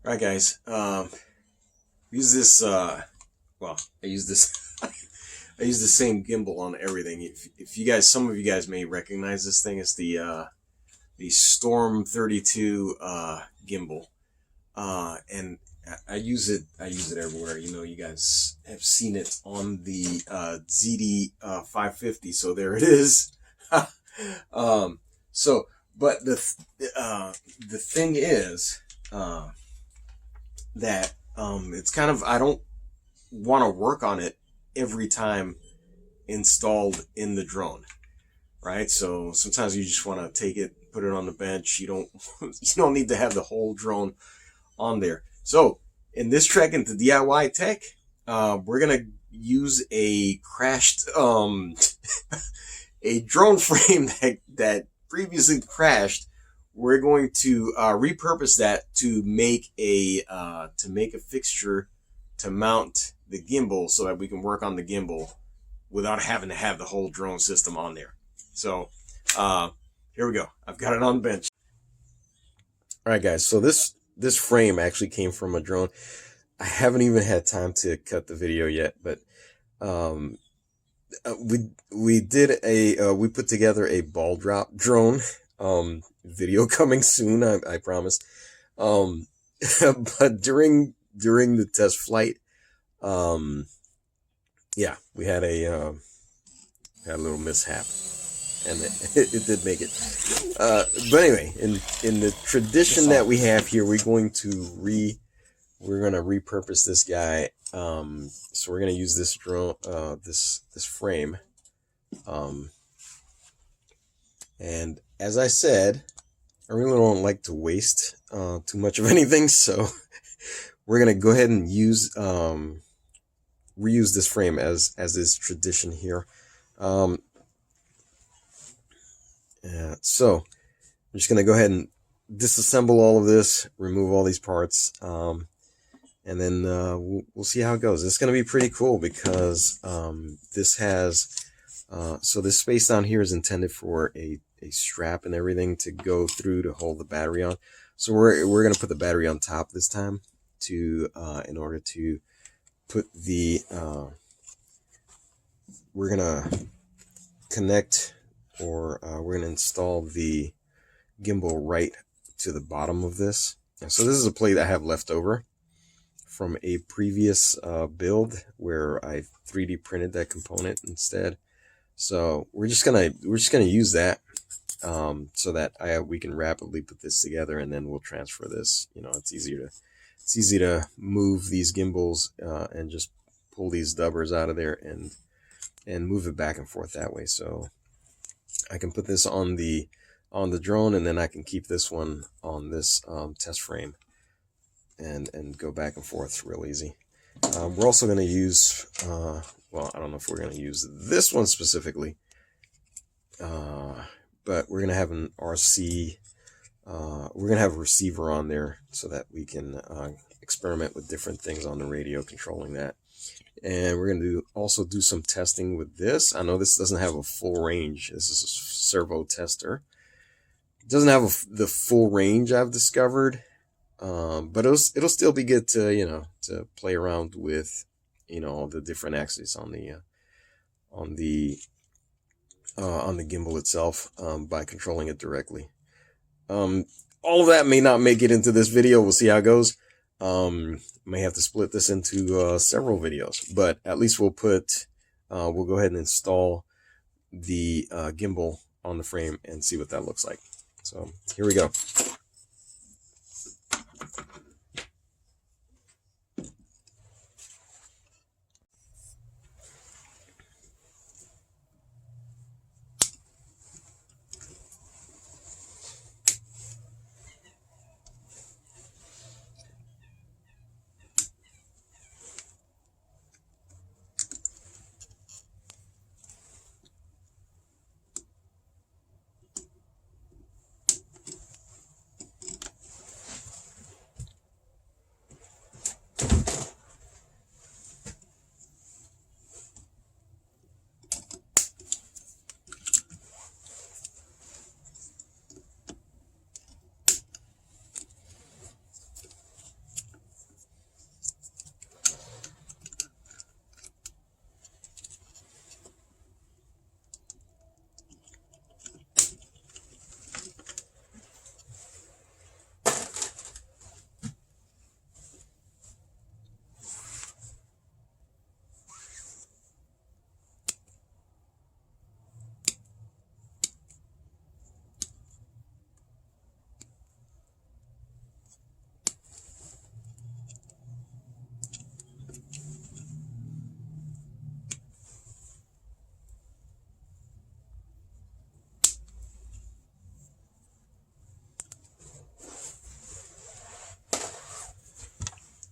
All right, guys. Use this. Well, I use this. I use the same gimbal on everything. If you guys, some of you guys may recognize this thing. It's the Storm 32 gimbal, and I use it. I use it everywhere. You know, you guys have seen it on the ZD 550. So there it is. So, but the thing is that it's kind of, I don't want to work on it every time installed in the drone, right? So sometimes you just want to take it, put it on the bench. You don't you don't need to have the whole drone on there. So in this trek into DIY tech, we're gonna use a crashed a drone frame that previously crashed. We're going to repurpose that to make a fixture to mount the gimbal so that we can work on the gimbal without having to have the whole drone system on there. So here we go. I've got it on the bench. All right, guys. So this frame actually came from a drone. I haven't even had time to cut the video yet, but we did a we put together a ball drop drone. Video coming soon, I promise. But during the test flight, yeah, we had a little mishap, and it did make it. But anyway, in the tradition that we have here, we're going to repurpose this guy. So we're gonna use this drone, this frame, and as I said, I really don't like to waste too much of anything, so we're gonna go ahead and use reuse this frame as is tradition here. So I'm just gonna go ahead and disassemble all of this, remove all these parts, and then we'll see how it goes. It's gonna be pretty cool because this has so this space down here is intended for a strap and everything to go through to hold the battery on. So we're gonna put the battery on top this time to in order to put the we're gonna connect, or we're gonna install the gimbal right to the bottom of this. And so this is a plate I have left over from a previous build where I 3D printed that component instead. So we're just gonna use that so that we can rapidly put this together, and then we'll transfer this. You know, it's easy to move these gimbals and just pull these dubbers out of there and move it back and forth that way. So I can put this on the drone, and then I can keep this one on this test frame and go back and forth real easy. We're also going to use well, I don't know if we're going to use this one specifically, but we're going to have an RC. We're going to have a receiver on there so that we can experiment with different things on the radio, controlling that. And we're going to also do some testing with this. I know this doesn't have a full range. This is a servo tester. It doesn't have the full range I've discovered, but it'll still be good to, you know, to play around with, you know, the different axes on the gimbal itself by controlling it directly. All of that may not make it into this video. We'll see how it goes. May have to split this into several videos, but at least we'll go ahead and install the gimbal on the frame and see what that looks like. So here we go.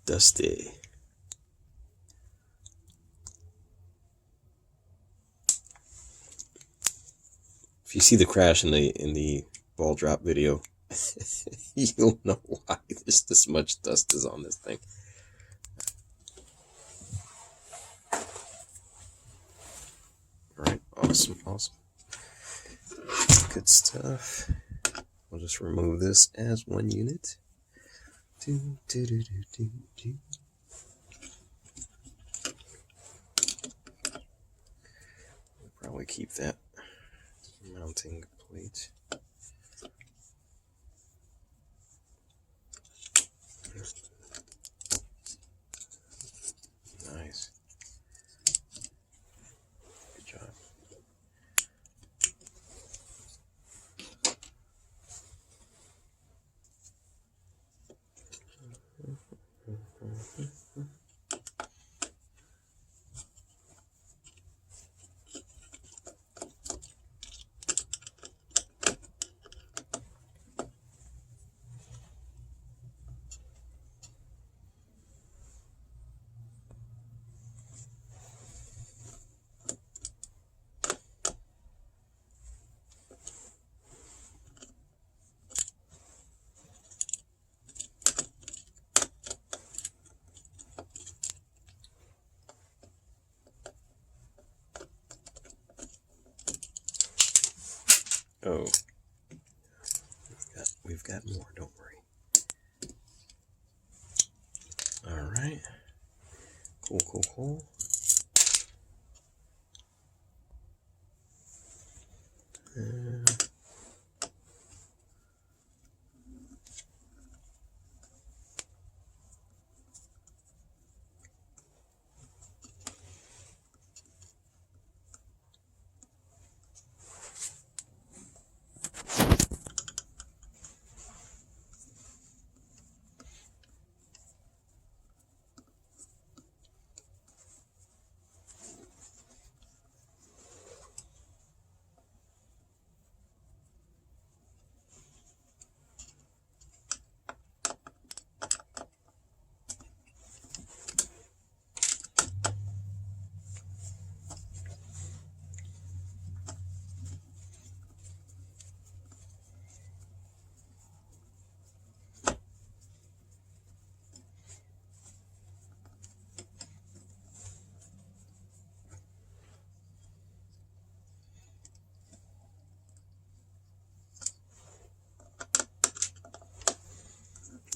dusty. If you see the crash in the ball drop video, you'll know why there's this much dust is on this thing. Alright, awesome. Good stuff. We'll just remove this as one unit. We'll probably keep that mounting plate. Nice. Good job. Oh, we've got more, don't worry. All right. Cool.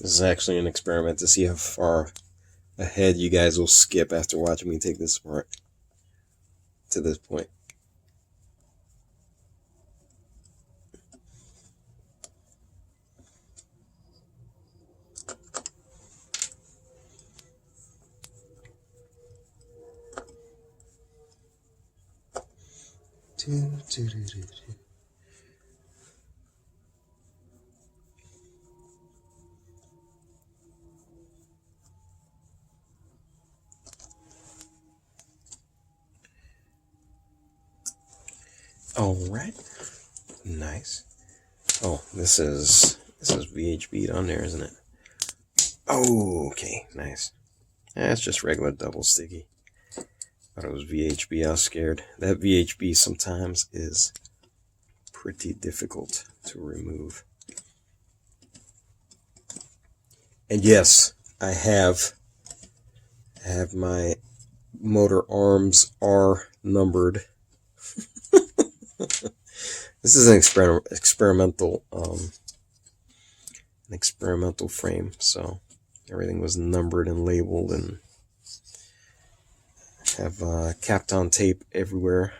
This is actually an experiment to see how far ahead you guys will skip after watching me take this apart to this point. All right, nice. Oh, this is VHB on there, isn't it? Oh, okay, nice. That's just regular double sticky. Thought it was VHB. I was scared. That VHB sometimes is pretty difficult to remove. And yes, I have my motor arms are numbered. This is an experimental frame, so everything was numbered and labeled, and have Kapton tape everywhere.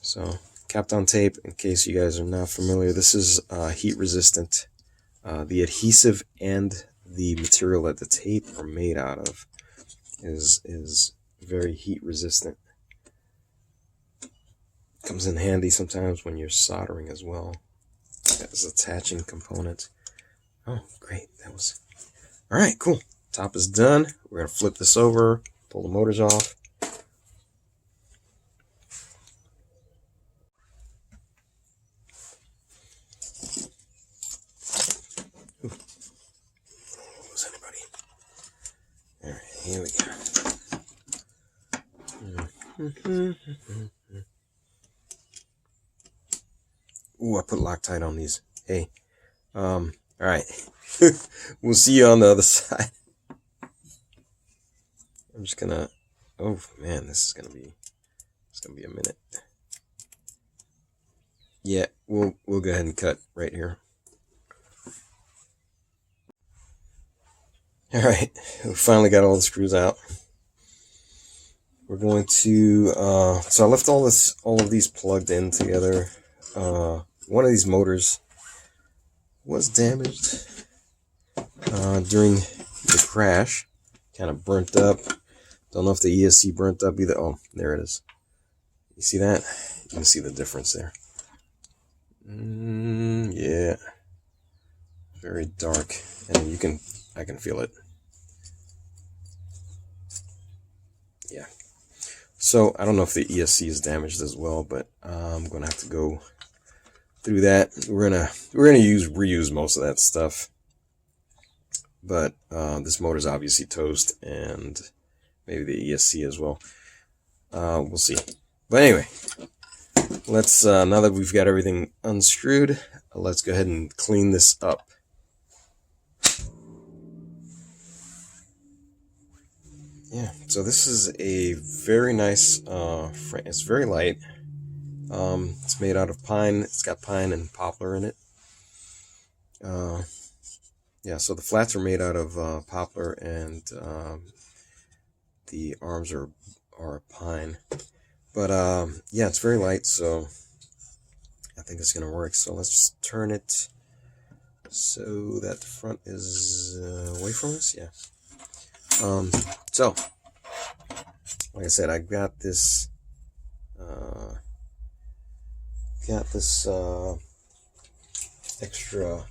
So Kapton tape, in case you guys are not familiar, this is heat resistant. The adhesive and the material that the tape are made out of is very heat resistant. Comes in handy sometimes when you're soldering as well as attaching components. Oh, great. That was all right. Cool. Top is done. We're gonna flip this over, pull the motors off. Ooh, I put Loctite on these. Hey, all right. We'll see you on the other side. I'm just gonna. Oh man, it's gonna be a minute. Yeah, we'll go ahead and cut right here. All right, we finally got all the screws out. We're going to. So I left all of these plugged in together. One of these motors was damaged during the crash. Kind of burnt up. Don't know if the ESC burnt up either. Oh, there it is. You see that? You can see the difference there. Yeah. Very dark. And I can feel it. Yeah. So I don't know if the ESC is damaged as well, but I'm gonna have to go through that. We're gonna reuse most of that stuff. But this motor's obviously toast, and maybe the ESC as well. We'll see. But anyway, let's now that we've got everything unscrewed, let's go ahead and clean this up. Yeah, so this is a very nice frame. It's very light. It's made out of pine. It's got pine and poplar in it. Yeah, so the flats are made out of poplar, and the arms are pine. But yeah, it's very light, so I think it's gonna work. So let's just turn it so that the front is away from us. Yeah. So like I said, I got this extra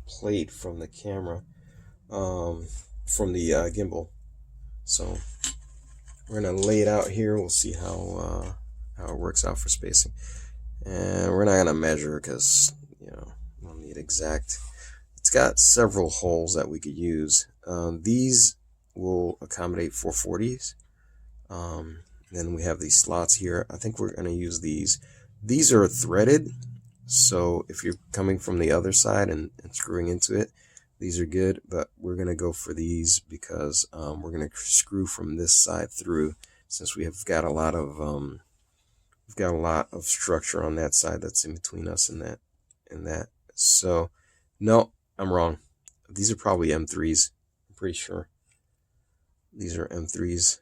plate from the camera, from the gimbal. So we're gonna lay it out here. We'll see how it works out for spacing, and we're not gonna measure because we don't need exact. It's got several holes that we could use. These will accommodate 440s. Then we have these slots here. I think we're gonna use these. These are threaded, so if you're coming from the other side and screwing into it, these are good, but we're gonna go for these because we're gonna screw from this side through, since we have got a lot of structure on that side that's in between us and that. So no, I'm wrong. These are probably M3s. I'm pretty sure these are M3s,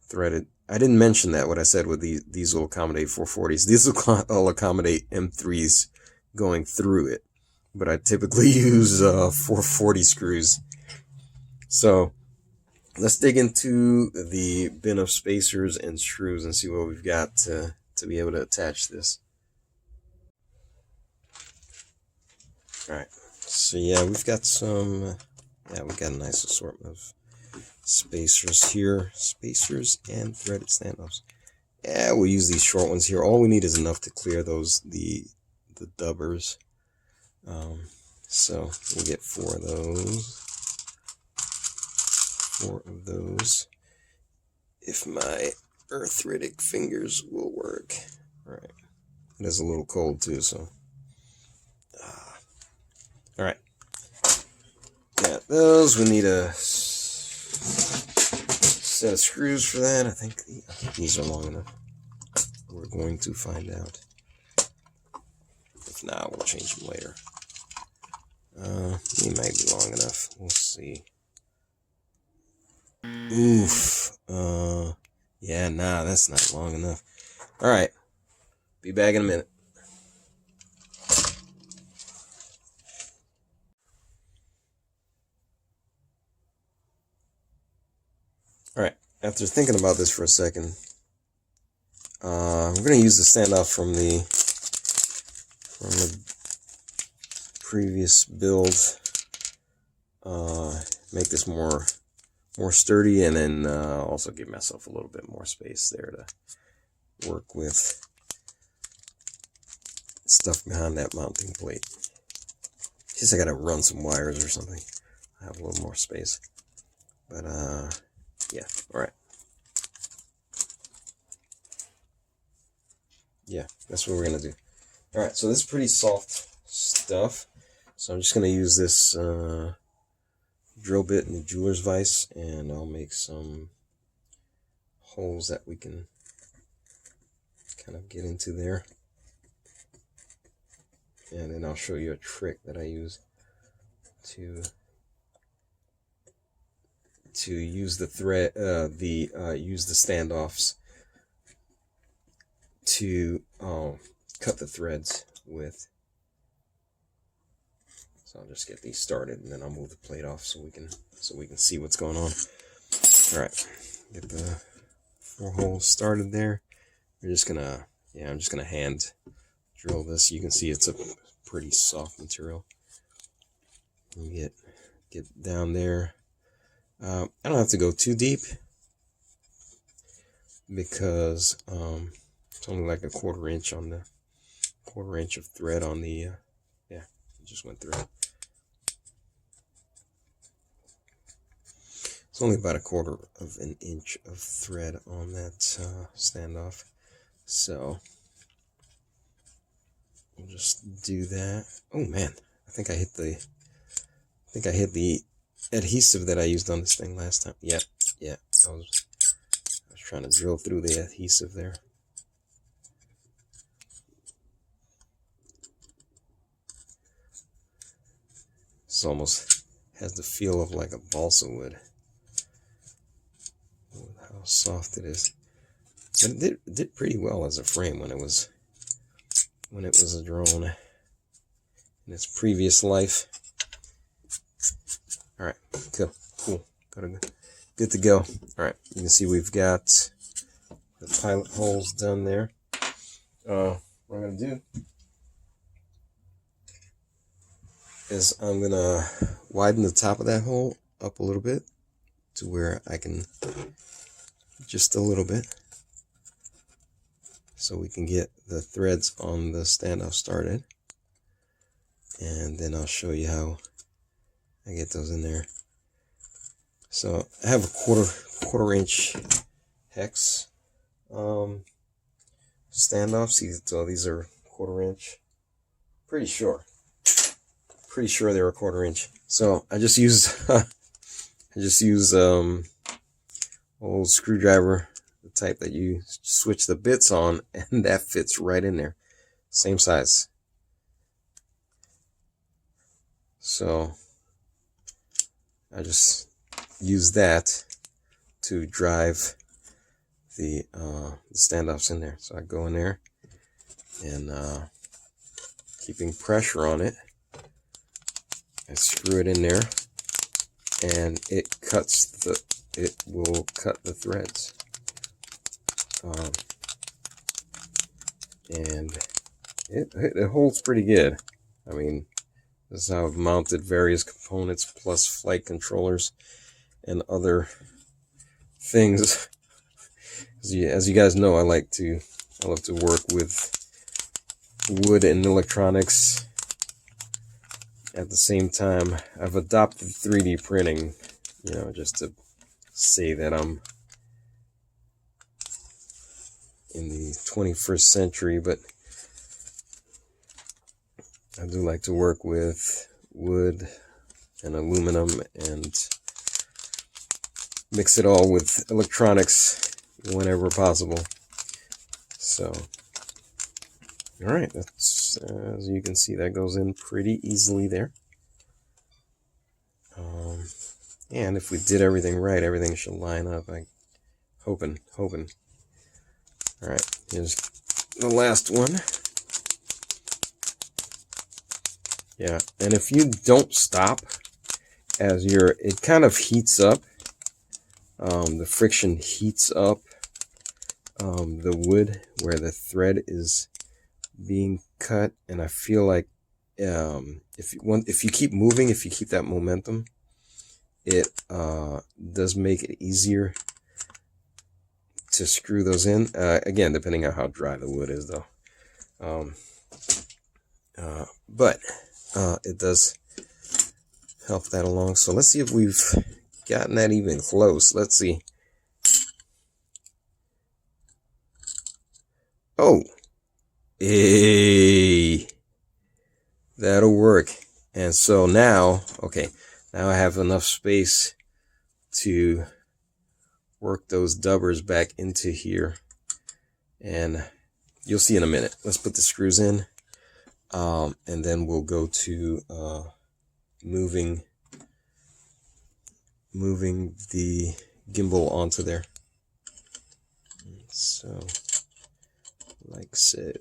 threaded. I didn't mention that. What I said with these will accommodate 440s. These will all accommodate M3s going through it, but I typically use 440 screws. So let's dig into the bin of spacers and screws and see what we've got to be able to attach this. All right. So yeah, we've got some. Yeah, we've got a nice assortment of spacers here. Spacers and threaded standoffs. Yeah, we'll use these short ones here. All we need is enough to clear the dubbers. So we'll get 4 of those. 4 of those. If my arthritic fingers will work. All right. It is a little cold too, so. All right. Yeah, those. We need a set of screws for that. I think these are long enough. We're going to find out. If not, we'll change them later. They might be long enough. We'll see. Oof. Yeah, nah, that's not long enough. All right. Be back in a minute. All right. After thinking about this for a second, we're going to use the standoff from the previous build. Make this more sturdy, and then also give myself a little bit more space there to work with stuff behind that mounting plate. In case I gotta run some wires or something. have a little more space. But yeah, all right. Yeah, that's what we're gonna do. All right, so this is pretty soft stuff. So I'm just gonna use this drill bit and the jeweler's vise, and I'll make some holes that we can kind of get into there. And then I'll show you a trick that I use to use the thread, use the standoffs to cut the threads with. So I'll just get these started, and then I'll move the plate off so we can see what's going on. All right, get the 4 holes started there. We're just gonna, I'm just gonna hand drill this. You can see it's a pretty soft material. Get down there. I don't have to go too deep because it's only like a 1/4 inch on the 1/4 inch of thread on the yeah, it just went through. It's only about a 1/4 of an inch of thread on that standoff, so we'll just do that. Oh man, I think I hit the adhesive that I used on this thing last time. Yeah, I was trying to drill through the adhesive there. This almost has the feel of like a balsa wood. How soft it is. But it did pretty well as a frame when it was a drone in its previous life. All right, cool, good to go. All right, you can see we've got the pilot holes done there. What I'm gonna do is I'm gonna widen the top of that hole up a little bit to where I can, just a little bit, so we can get the threads on the standoff started, and then I'll show you how I get those in there. So I have a quarter inch hex standoffs. So these are 1/4 inch. Pretty sure they're a 1/4 inch. So I just use old screwdriver, the type that you switch the bits on, and that fits right in there. Same size. So I just use that to drive the standoffs in there. So I go in there and keeping pressure on it, I screw it in there, and it will cut the threads. And it holds pretty good. I mean, this is how I've mounted various components plus flight controllers and other things. As you guys know, I love to work with wood and electronics. At the same time, I've adopted 3D printing, just to say that I'm in the 21st century, but I do like to work with wood and aluminum and mix it all with electronics whenever possible. So, all right, that's as you can see, that goes in pretty easily there. And if we did everything right, everything should line up. I'm hoping. All right, here's the last one. Yeah, and if you don't stop as it kind of heats up. The friction heats up the wood where the thread is being cut, and I feel like if you keep moving, if you keep that momentum, it does make it easier to screw those in. Again, depending on how dry the wood is, though. But it does help that along. So let's see if we've gotten that even close. Let's see. Oh, hey, that'll work. And so now, okay, now I have enough space to work those dubbers back into here. And you'll see in a minute. Let's put the screws in. And then we'll go to moving the gimbal onto there. So, like so.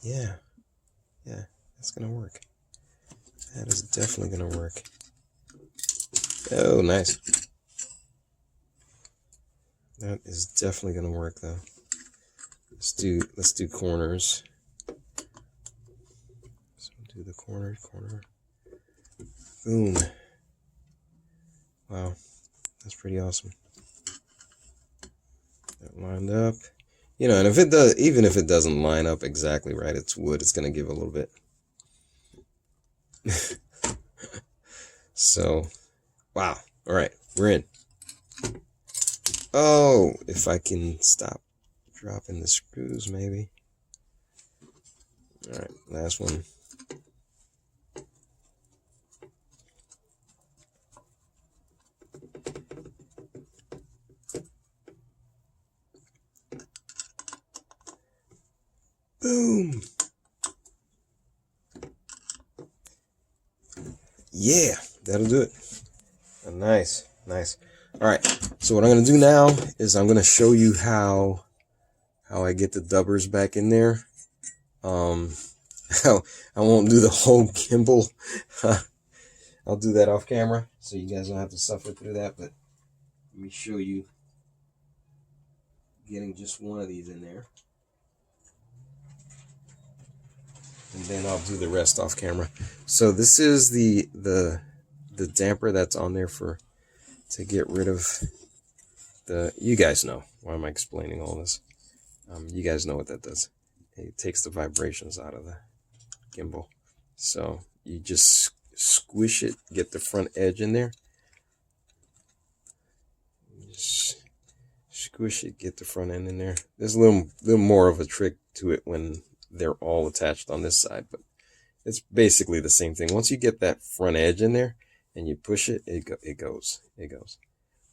Yeah, that's gonna work. That is definitely gonna work. Oh, nice. That is definitely gonna work though. Let's do corners. So do the corner. Boom. Wow, that's pretty awesome. That lined up. You know, and if it does, even if it doesn't line up exactly right, it's wood. It's gonna give a little bit. So, wow. All right, we're in. Oh, if I can stop dropping the screws, maybe. All right, last one. Boom. Yeah, that'll do it. Nice. All right, so what I'm gonna do now is I'm gonna show you how I get the dubbers back in there. I won't do the whole gimbal. I'll do that off camera, so you guys don't have to suffer through that. But let me show you getting just one of these in there, and then I'll do the rest off camera. So this is the damper that's on there to get rid of the. You guys know why am I explaining all this? You guys know what that does. It takes the vibrations out of the gimbal. So you just squish it, get the front edge in there. Just squish it, get the front end in there. There's a little more of a trick to it when they're all attached on this side, but it's basically the same thing. Once you get that front edge in there and you push it, it goes.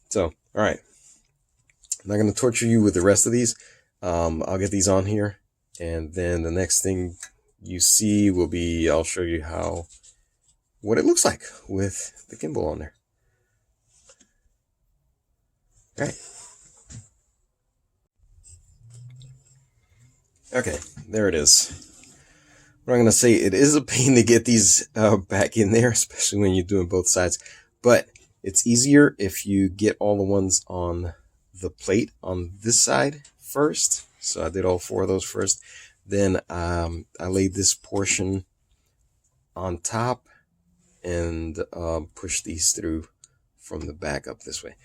So, all right. I'm not going to torture you with the rest of these. I'll get these on here, and then the next thing you see will be, I'll show you what it looks like with the gimbal on there. All right. Okay, there it is. What I'm going to say, it is a pain to get these back in there, especially when you're doing both sides, but it's easier if you get all the ones on the plate on this side first. So I did all 4 of those first. Then I laid this portion on top and pushed these through from the back up this way.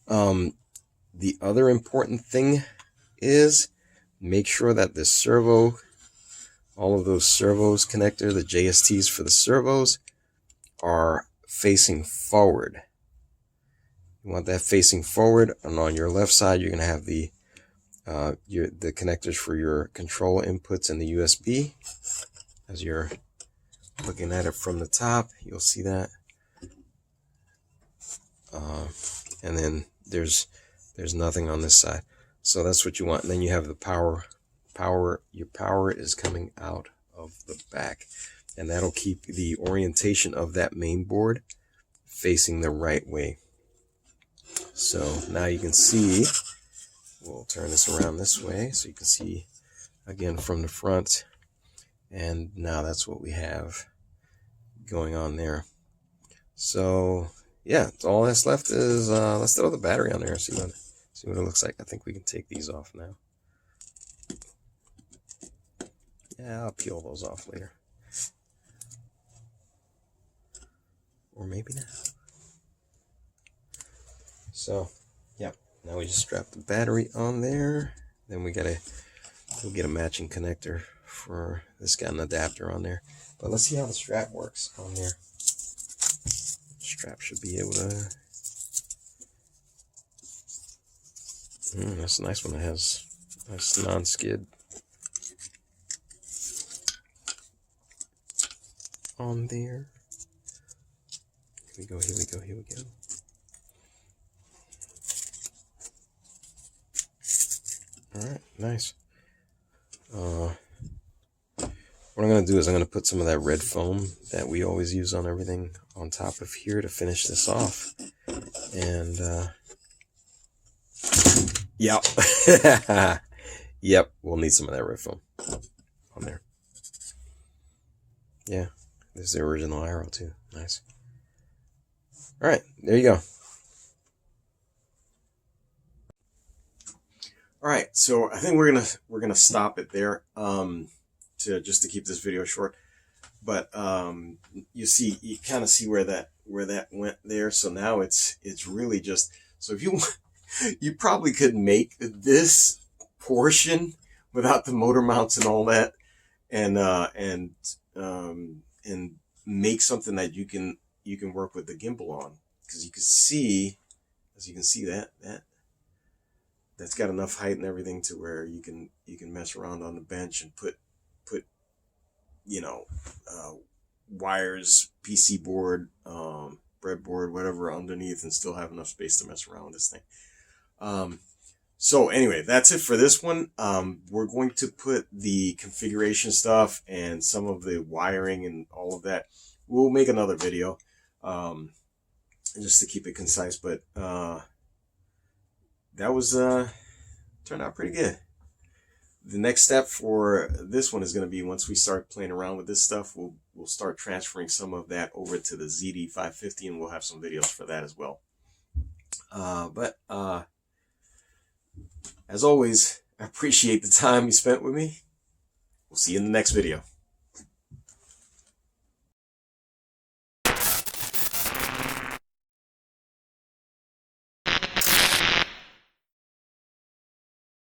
The other important thing is make sure that the servo, all of those servos connector, the JSTs for the servos, are facing forward. You want that facing forward, and on your left side you're going to have the connectors for your control inputs and the USB. As you're looking at it from the top, you'll see that. And then there's nothing on this side. So that's what you want. And then you have the power. Your power is coming out of the back, and that'll keep the orientation of that main board facing the right way. So now you can see, we'll turn this around this way so you can see again from the front, and now that's what we have going on there. So yeah, all that's left is let's throw the battery on there, see what it looks like. I think we can take these off now. Yeah, I'll peel those off later, or maybe not. So yeah, now we just strap the battery on there. Then we'll get a matching connector for this, got an adapter on there. But let's see how the strap works on there. Strap should be able to. That's a nice one. It has nice non-skid on there. Here we go, here we go, here we go. Alright, nice. What I'm going to do is I'm going to put some of that red foam that we always use on everything on top of here to finish this off. And, yep. Yep, we'll need some of that red foam on there. Yeah, there's the original arrow too. Nice. Alright, there you go. Alright, so I think we're gonna stop it there. Just to keep this video short, but you kind of see where that went there. So now it's really just, so if you probably could make this portion without the motor mounts and all that, and make something that you can work with the gimbal on, because you can see, as you can see, that's got enough height and everything to where you can mess around on the bench and put wires, PC board, breadboard, whatever underneath, and still have enough space to mess around with this thing. So anyway, that's it for this one. We're going to put the configuration stuff and some of the wiring and all of that. We'll make another video, just to keep it concise, but that was turned out pretty good. The next step for this one is going to be, once we start playing around with this stuff, we'll start transferring some of that over to the ZD550, and we'll have some videos for that as well. But as always, I appreciate the time you spent with me. We'll see you in the next video.